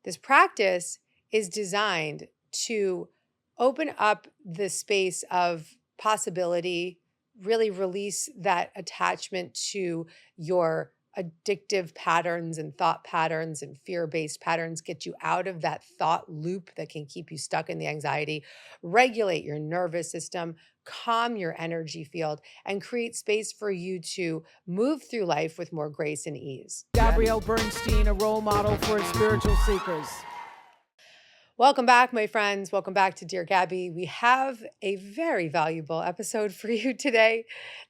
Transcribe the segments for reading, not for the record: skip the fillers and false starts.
This practice is designed to open up the space of possibility, really release that attachment to your addictive patterns and thought patterns and fear-based patterns, get you out of that thought loop that can keep you stuck in the anxiety, regulate your nervous system, calm your energy field, and create space for you to move through life with more grace and ease. Gabby Bernstein, a role model for spiritual seekers. Welcome back, my friends. Welcome back to Dear Gabby. We have a very valuable episode for you today.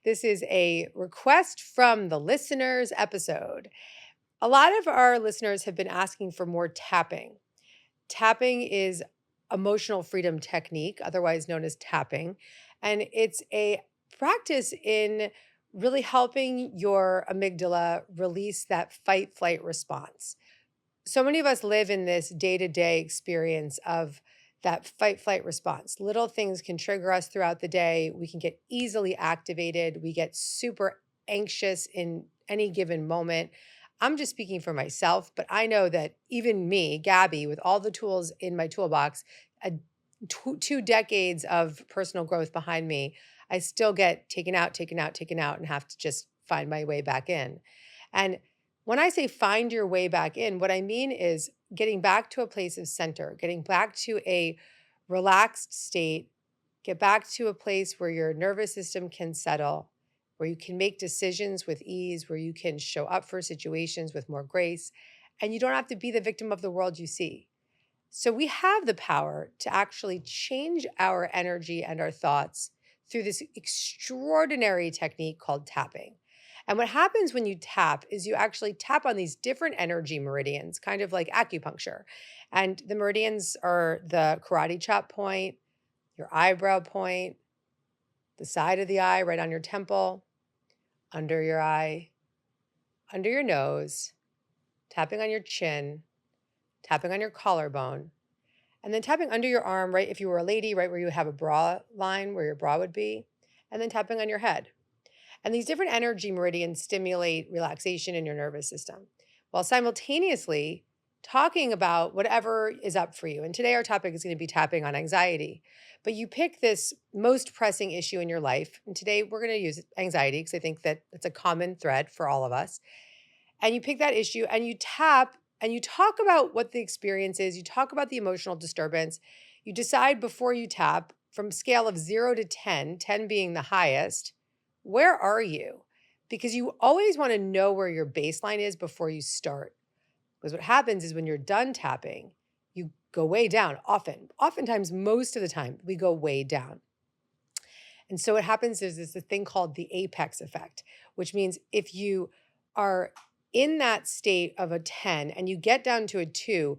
This is a request from the listeners episode. A lot of our listeners have been asking for more tapping. Tapping is emotional freedom technique, otherwise known as tapping, and it's a practice in really helping your amygdala release that fight-flight response. So many of us live in this day-to-day experience of that fight-flight response. Little things can trigger us throughout the day. We can get easily activated. We get super anxious in any given moment. I'm just speaking for myself, but I know that even me, Gabby, with all the tools in my toolbox, 2 decades of personal growth behind me, I still get taken out, and have to just find my way back in. And when I say find your way back in, what I mean is getting back to a place of center, getting back to a relaxed state, get back to a place where your nervous system can settle, where you can make decisions with ease, where you can show up for situations with more grace, and you don't have to be the victim of the world you see. So we have the power to actually change our energy and our thoughts through this extraordinary technique called tapping. And what happens when you tap is you actually tap on these different energy meridians, kind of like acupuncture. And the meridians are the karate chop point, your eyebrow point, the side of the eye right on your temple, under your eye, under your nose, tapping on your chin, tapping on your collarbone, and then tapping under your arm, right if you were a lady, right where you have a bra line, where your bra would be, and then tapping on your head. And these different energy meridians stimulate relaxation in your nervous system while simultaneously talking about whatever is up for you. And today our topic is going to be tapping on anxiety. But you pick this most pressing issue in your life. And today we're going to use anxiety because I think that it's a common thread for all of us. And you pick that issue and you tap and you talk about what the experience is. You talk about the emotional disturbance. You decide before you tap from a scale of 0 to 10, 10 being the highest, where are you? Because you always want to know where your baseline is before you start. Because what happens is when you're done tapping, you go way down oftentimes, most of the time, we go way down. And so what happens is there's this thing called the apex effect, which means if you are in that state of a 10 and you get down to a 2,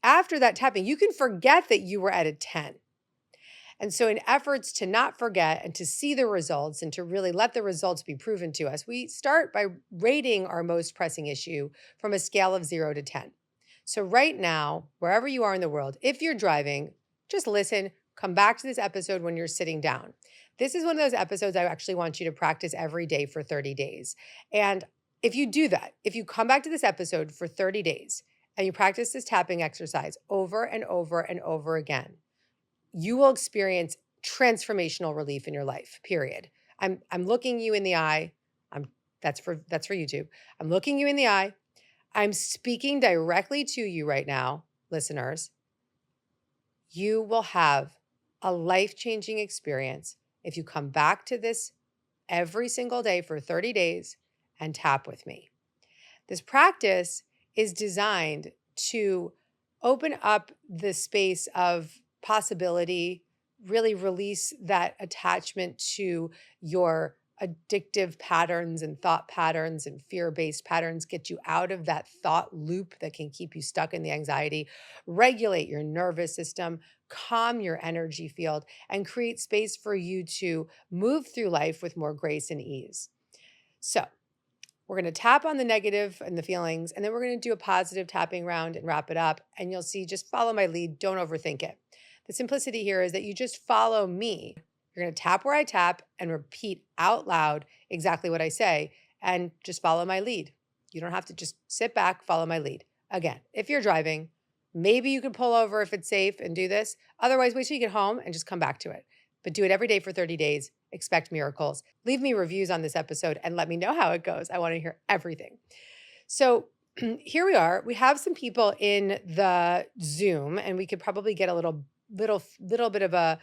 after that tapping, you can forget that you were at a 10. And so in efforts to not forget and to see the results and to really let the results be proven to us, we start by rating our most pressing issue from a scale of 0 to 10. So right now, wherever you are in the world, if you're driving, just listen, come back to this episode when you're sitting down. This is one of those episodes I actually want you to practice every day for 30 days. And if you do that, if you come back to this episode for 30 days and you practice this tapping exercise over and over and over again, you will experience transformational relief in your life, period. I'm looking you in the eye. That's for YouTube. I'm looking you in the eye. I'm speaking directly to you right now, listeners. You will have a life-changing experience if you come back to this every single day for 30 days and tap with me. This practice is designed to open up the space of possibility, really release that attachment to your addictive patterns and thought patterns and fear-based patterns, get you out of that thought loop that can keep you stuck in the anxiety, regulate your nervous system, calm your energy field, and create space for you to move through life with more grace and ease. So we're going to tap on the negative and the feelings, and then we're going to do a positive tapping round and wrap it up. And you'll see, just follow my lead. Don't overthink it. The simplicity here is that you just follow me. You're going to tap where I tap and repeat out loud exactly what I say, and just follow my lead. You don't have to, just sit back, follow my lead. Again, if you're driving, Maybe you can pull over if it's safe and do this. Otherwise, wait till you get home and just come back to it. But do it every day for 30 days. Expect miracles. Leave me reviews on this episode and let me know how it goes. I want to hear everything. So here we are. We have some people in the Zoom, and we could probably get a little bit of a,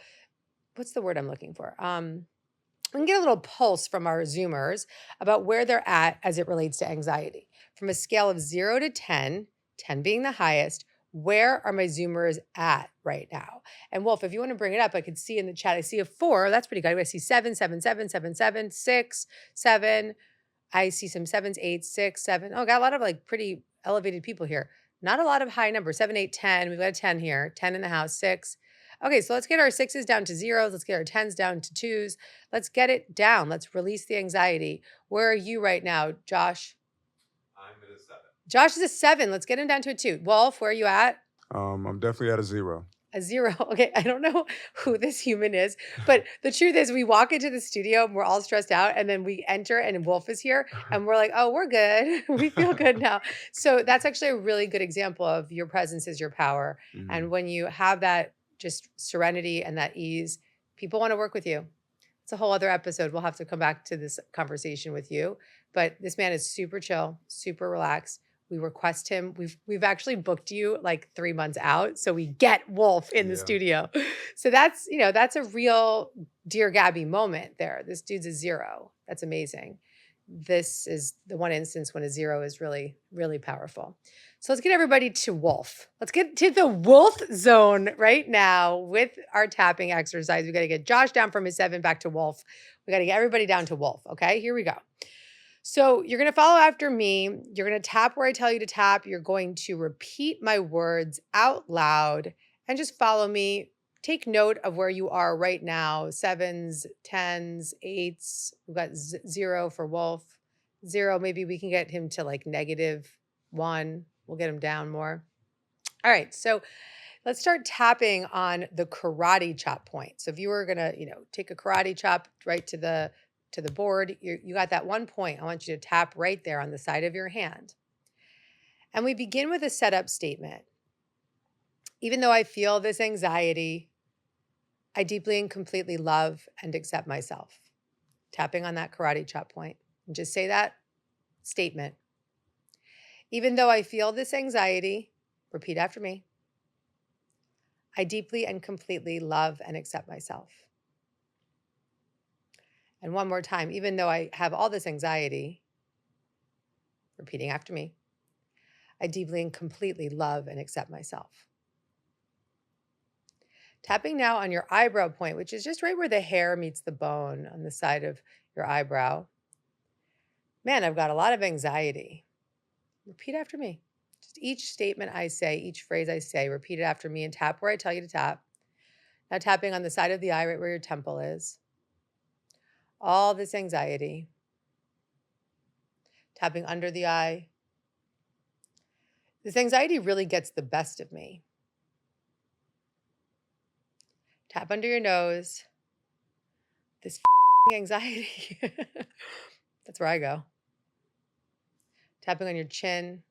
what's the word I'm looking for? We can get a little pulse from our Zoomers about where they're at as it relates to anxiety. From a scale of 0 to 10, 10 being the highest, where are my Zoomers at right now? And Wolf, if you want to bring it up, I could see in the chat, I see a 4. That's pretty good. I see 7, 7, 7, 7, 7, 6, 7. I see some 7s, 8s, 6, 7. Oh, got a lot of like pretty elevated people here. Not a lot of high numbers. 7, 8, 10. We've got a 10 here. 10 in the house, 6. Okay, so let's get our 6s down to 0s. Let's get our 10s down to 2s. Let's get it down. Let's release the anxiety. Where are you right now, Josh? I'm at a 7. Josh is a 7. Let's get him down to a 2. Wolf, where are you at? I'm definitely at a 0. A 0. Okay, I don't know who this human is, but the truth is we walk into the studio and we're all stressed out, and then we enter and Wolf is here and we're like, oh, we're good. We feel good now. So that's actually a really good example of your presence is your power. Mhm. And when you have that just serenity and that ease, people want to work with you. It's a whole other episode. We'll have to come back to this conversation with you. But this man is super chill, super relaxed. We request him. We've actually booked you like 3 months out, so we get Wolf in the Yeah. studio. So that's that's a real Dear Gabby moment there. This dude's a 0. That's amazing. This is the one instance when a 0 is really, really powerful. So let's get everybody to Wolf. Let's get to the Wolf zone right now with our tapping exercise. We got to get Josh down from his 7 back to Wolf. We got to get everybody down to Wolf. Okay, here we go. So you're going to follow after me. You're going to tap where I tell you to tap. You're going to repeat my words out loud and just follow me. Take note of where you are right now. 7s, 10s, 8s. We've got 0 for Wolf. 0, maybe we can get him to like -1. We'll get him down more. All right, so let's start tapping on the karate chop point. So if you were going to, take a karate chop right to the board, you got that one point. I want you to tap right there on the side of your hand. And we begin with a setup statement. Even though I feel this anxiety, I deeply and completely love and accept myself. Tapping on that karate chop point. And just say that statement. Even though I feel this anxiety, repeat after me. I deeply and completely love and accept myself. And one more time, even though I have all this anxiety, repeating after me, I deeply and completely love and accept myself. Tapping now on your eyebrow point, which is just right where the hair meets the bone on the side of your eyebrow. Man, I've got a lot of anxiety. Repeat after me. Just each statement I say, each phrase I say, repeat it after me and tap where I tell you to tap. Now tapping on the side of the eye right where your temple is. All this anxiety. Tapping under the eye. This anxiety really gets the best of me. Tap under your nose. This anxiety. That's where I go. Tapping on your chin.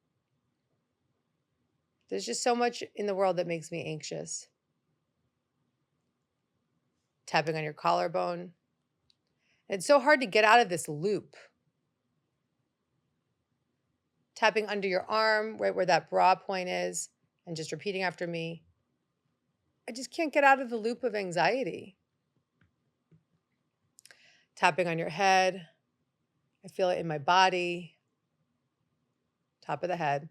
There's just so much in the world that makes me anxious. Tapping on your collarbone. It's so hard to get out of this loop. Tapping under your arm, right where that bra point is, and just repeating after me. I just can't get out of the loop of anxiety. Tapping on your head. I feel it in my body. Top of the head.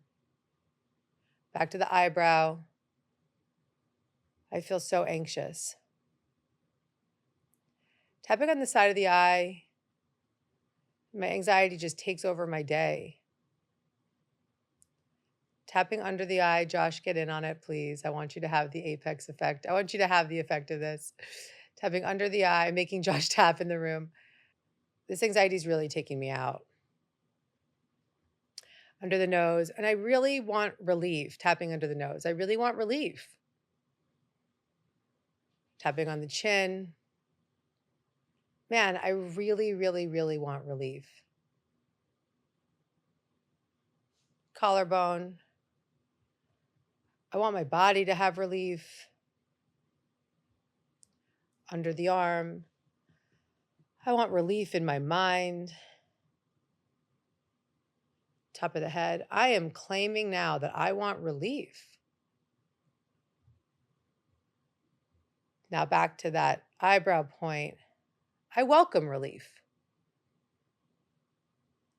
Back to the eyebrow. I feel so anxious. Tapping on the side of the eye. My anxiety just takes over my day. Tapping under the eye. Josh, get in on it, please. I want you to have the apex effect. I want you to have the effect of this. Tapping under the eye, making Josh tap in the room. This anxiety is really taking me out. Under the nose. And I really want relief. Tapping under the nose. I really want relief. Tapping on the chin. Man, I really, really, really want relief. Collarbone. I want my body to have relief. Under the arm. I want relief in my mind. Top of the head. I am claiming now that I want relief. Now back to that eyebrow point. I welcome relief.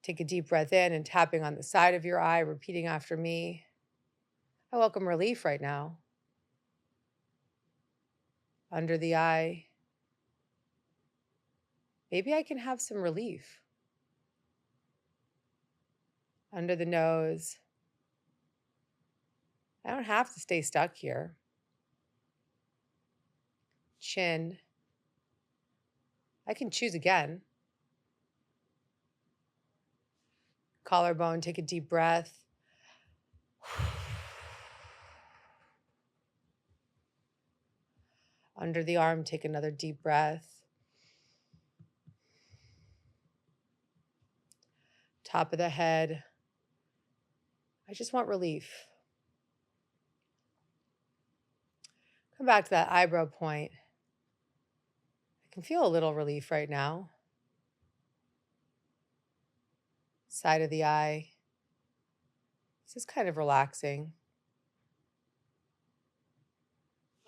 Take a deep breath in and tapping on the side of your eye, repeating after me. I welcome relief right now. Under the eye. Maybe I can have some relief. Under the nose. I don't have to stay stuck here. Chin. I can choose again. Collarbone, take a deep breath. Under the arm, take another deep breath. Top of the head. I just want relief. Come back to that eyebrow point. I can feel a little relief right now. Side of the eye. This is kind of relaxing.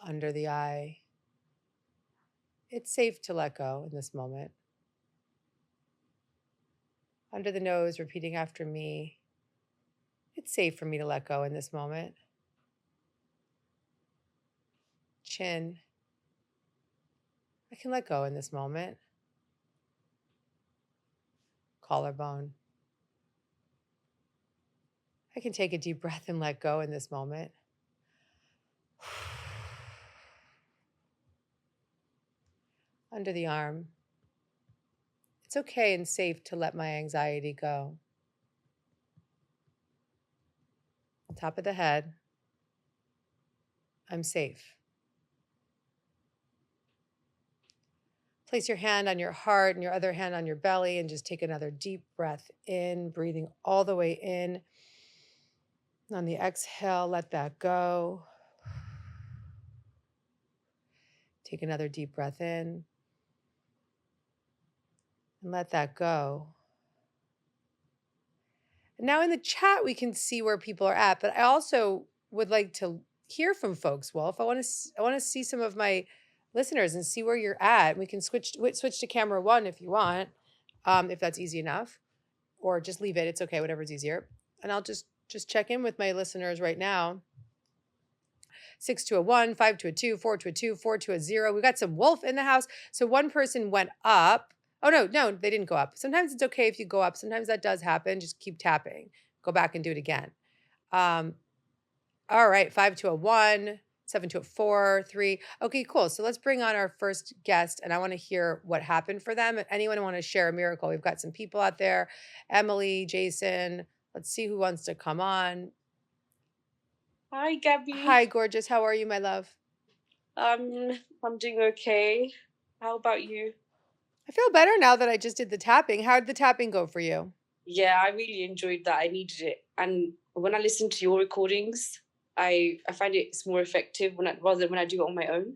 Under the eye. It's safe to let go in this moment. Under the nose, repeating after me. It's safe for me to let go in this moment. Chin. I can let go in this moment. Collarbone. I can take a deep breath and let go in this moment. Under the arm. It's okay and safe to let my anxiety go. Top of the head. I'm safe. Place your hand on your heart and your other hand on your belly and just take another deep breath in, breathing all the way in. On the exhale, let that go. Take another deep breath in and let that go. And now in the chat, we can see where people are at, but I also would like to hear from folks, Wolf. I want to see some of my listeners and see where you're at. We can switch to camera one if you want, if that's easy enough, or just leave it. It's okay, whatever's easier. And I'll just check in with my listeners right now. 6 to a 1, 5 to a 2, 4 to a 2, 4 to a 0. We got some Wolf in the house. So one person went up. Oh, no, they didn't go up. Sometimes it's okay if you go up. Sometimes that does happen. Just keep tapping. Go back and do it again. All right, 5 to a 1, 7 to a 4, 3. Okay, cool. So let's bring on our first guest, and I want to hear what happened for them. Anyone want to share a miracle? We've got some people out there. Emily, Jason. Let's see who wants to come on. Hi, Gabby. Hi, gorgeous. How are you, my love? I'm doing okay. How about you? I feel better now that I just did the tapping. How did the tapping go for you? Yeah, I really enjoyed that. I needed it. And when I listen to your recordings, I find it's more effective rather than when I do it on my own.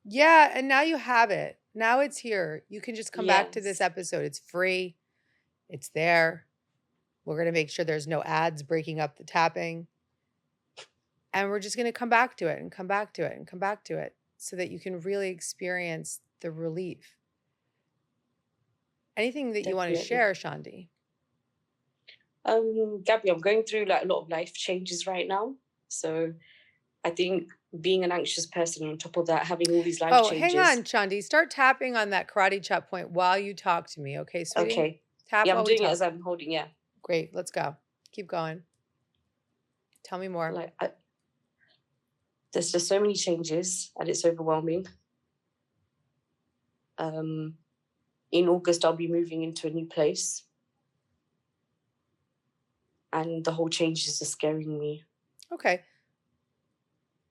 Yeah, and now you have it. Now it's here. You can just come back to this Yes. episode. It's free. It's there. We're going to make sure there's no ads breaking up the tapping. And we're just going to come back to it and come back to it and come back to it so that you can really experience the relief. Anything that you want to Definitely. share, Shandi? Gabby, I'm going through like a lot of life changes right now. So I think being an anxious person, on top of that, having all these life changes. Hang on, Shandi. Start tapping on that karate chop point while you talk to me. Okay, sweetie? Okay. Tap Yeah, while I'm we doing it talk. as I'm holding, yeah. Great. Let's go. Keep going. Tell me more. Like there's just so many changes and it's overwhelming. In August, I'll be moving into a new place. And the whole change is just scaring me. Okay.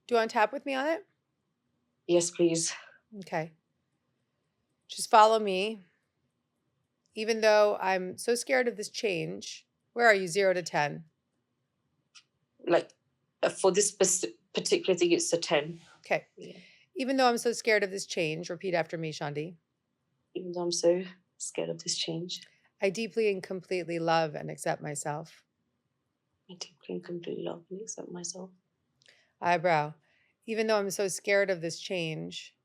Do you want to tap with me on it? Yes, please. Okay. Just follow me. Even though I'm so scared of this change, where are you, 0 to 10? Like For this particular thing, it's a 10. Okay. Yeah. Even though I'm so scared of this change, repeat after me, Shandi. Even though I'm so scared of this change, I deeply and completely love and accept myself. I deeply and completely love and accept myself. Eyebrow. Even though I'm so scared of this change,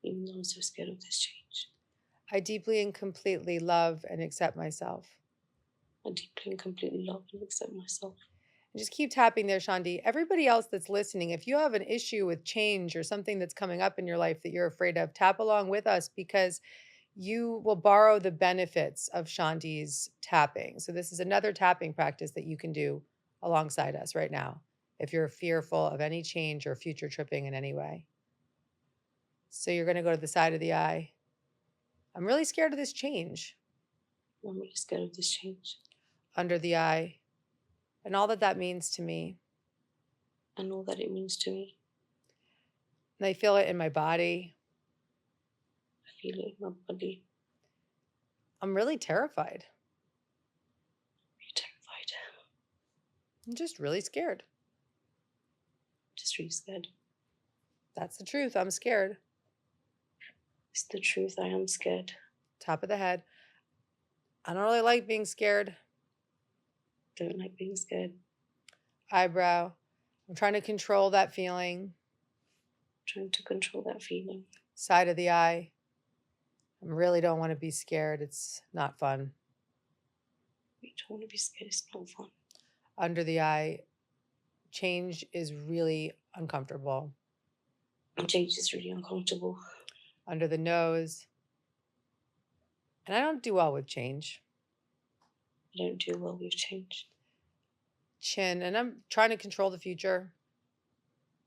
Even though I'm so scared of this change, I deeply and completely love and accept myself. I deeply and completely love and accept myself. And just keep tapping there, Shandi. Everybody else that's listening, if you have an issue with change or something that's coming up in your life that you're afraid of, tap along with us because you will borrow the benefits of Shandi's tapping. So this is another tapping practice that you can do alongside us right now if you're fearful of any change or future tripping in any way. So you're going to go to the side of the eye. I'm really scared of this change. I'm really scared of this change. Under the eye. And all that that means to me. And all that it means to me. And I feel it in my body. I feel it in my body. I'm really terrified. I'm terrified. I'm just really scared. Just really scared. That's the truth. I'm scared. It's the truth. I am scared. Top of the head. I don't really like being scared. Don't like being scared. Eyebrow. I'm trying to control that feeling. Trying to control that feeling. Side of the eye. I really don't want to be scared. It's not fun. You don't want to be scared. It's not fun. Under the eye. Change is really uncomfortable. Change is really uncomfortable. Under the nose. And I don't do well with change. I don't do well with change. Chin. And I'm trying to control the future.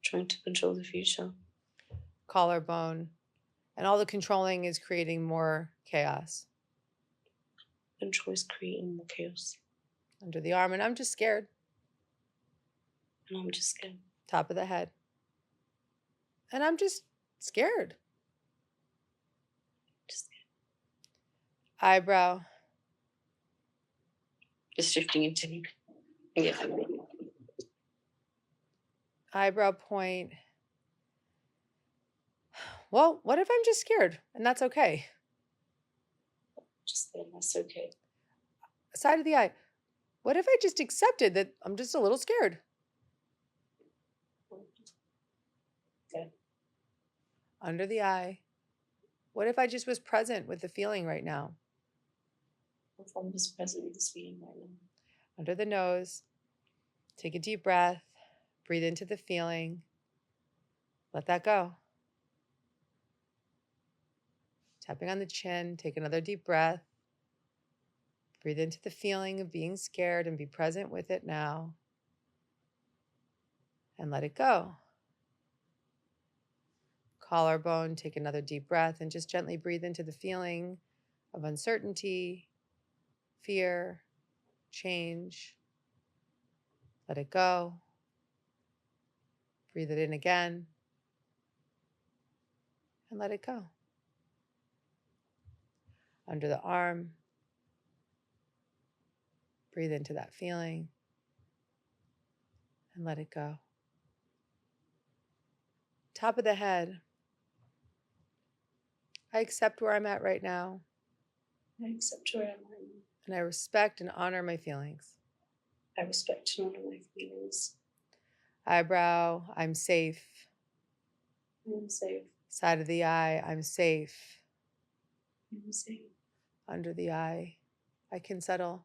Trying to control the future. Collarbone. And all the controlling is creating more chaos. Control is creating more chaos. Under the arm. And I'm just scared. And I'm just scared. Top of the head. And I'm just scared. Just scared. Eyebrow. Just shifting into me. Yeah. Eyebrow point. Well, what if I'm just scared? And that's okay. Just scared. That's okay. Side of the eye. What if I just accepted that I'm just a little scared? Okay. Under the eye. What if I just was present with the feeling right now? If I'm just present with this feeling right now. Under the nose. Take a deep breath. Breathe into the feeling. Let that go. Tapping on the chin. Take another deep breath. Breathe into the feeling of being scared and be present with it now. And let it go. Collarbone, take another deep breath and just gently breathe into the feeling of uncertainty, fear, change. Let it go. Breathe it in again. And let it go. Under the arm. Breathe into that feeling. And let it go. Top of the head. I accept where I'm at right now. I accept where I am right now. And I respect and honor my feelings. I respect and honor my feelings. Eyebrow, I'm safe. I'm safe. Side of the eye, I'm safe. I'm safe. Under the eye, I can settle.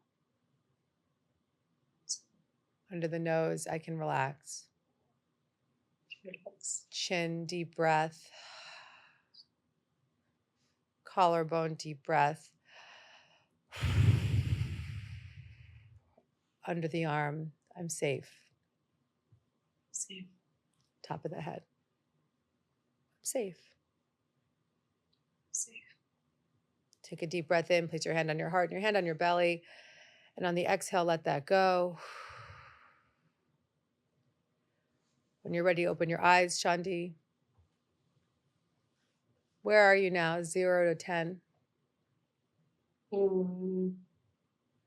Under the nose, I can relax. Relax. Chin, deep breath. Collarbone, deep breath. Under the arm, I'm safe. Safe. Top of the head. I'm safe. Safe. Take a deep breath in, place your hand on your heart and your hand on your belly. And on the exhale, let that go. When you're ready, open your eyes, Shandi. Where are you now? 0 to 10.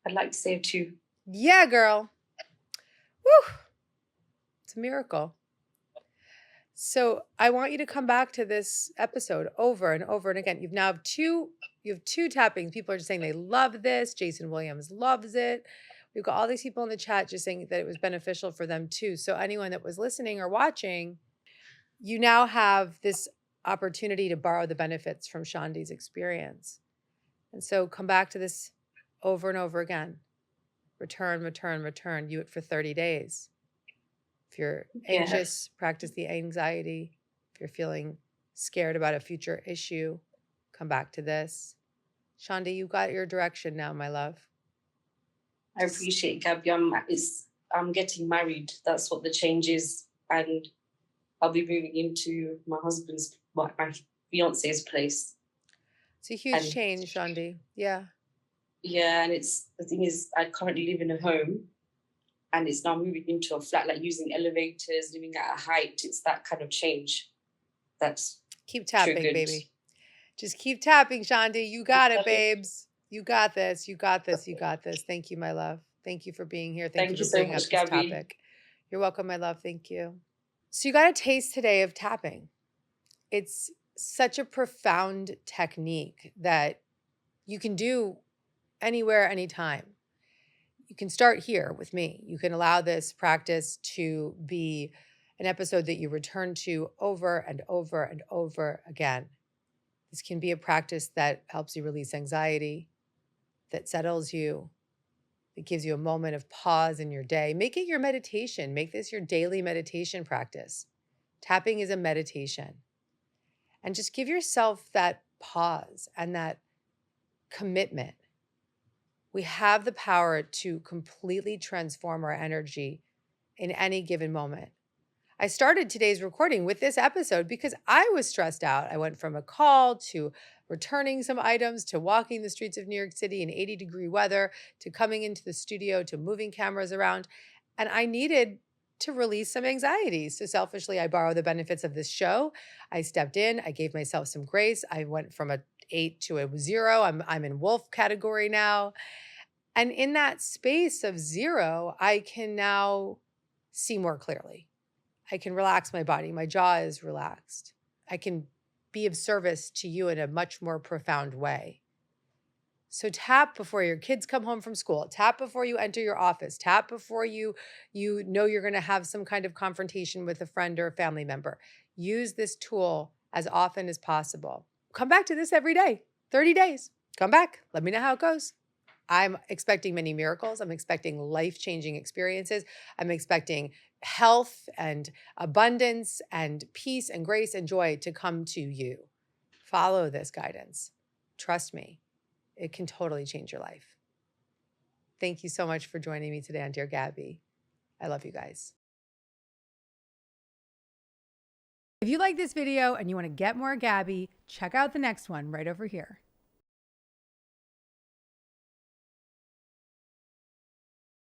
I'd like to say a 2. Yeah, girl. Woo! It's a miracle. So I want you to come back to this episode over and over and again. You have two tappings. People are just saying they love this. Jason Williams loves it. We've got all these people in the chat just saying that it was beneficial for them too. So anyone that was listening or watching, you now have this opportunity to borrow the benefits from Shandi's experience. And so come back to this over and over again. Return, return, return. Do it for 30 days. If you're anxious, practice the anxiety. If you're feeling scared about a future issue, come back to this. Shandi, you got your direction now, my love. I appreciate, Gabby. I'm getting married. That's what the change is. And I'll be moving into my fiance's place. It's a huge change, Shandi. Yeah. Yeah, and the thing is, I currently live in a home, and it's now moving into a flat, like using elevators, living at a height. It's that kind of change. That's keep tapping, triggered. baby. Just keep tapping, Shandi. You got it, babes. You got this. You got this. You got this. Thank you, my love. Thank you for being here. Thank you for bringing up this topic. You're welcome, my love. Thank you. So you got a taste today of tapping. It's such a profound technique that you can do anywhere, anytime. You can start here with me. You can allow this practice to be an episode that you return to over and over and over again. This can be a practice that helps you release anxiety, that settles you, that gives you a moment of pause in your day. Make it your meditation. Make this your daily meditation practice. Tapping is a meditation. And just give yourself that pause and that commitment. We have the power to completely transform our energy in any given moment. I started today's recording with this episode because I was stressed out. I went from a call to returning some items to walking the streets of New York City in 80-degree weather to coming into the studio to moving cameras around. And I needed to release some anxiety. So selfishly, I borrowed the benefits of this show. I stepped in. I gave myself some grace. I went from a 8 to a 0. I'm in wolf category now. And in that space of 0, I can now see more clearly. I can relax my body. My jaw is relaxed. I can be of service to you in a much more profound way. So tap before your kids come home from school. Tap before you enter your office. Tap before you know you're going to have some kind of confrontation with a friend or a family member. Use this tool as often as possible. Come back to this every day, 30 days. Come back. Let me know how it goes. I'm expecting many miracles. I'm expecting life-changing experiences. I'm expecting health and abundance and peace and grace and joy to come to you. Follow this guidance. Trust me, it can totally change your life. Thank you so much for joining me today on Dear Gabby. I love you guys. If you like this video and you want to get more Gabby, check out the next one right over here.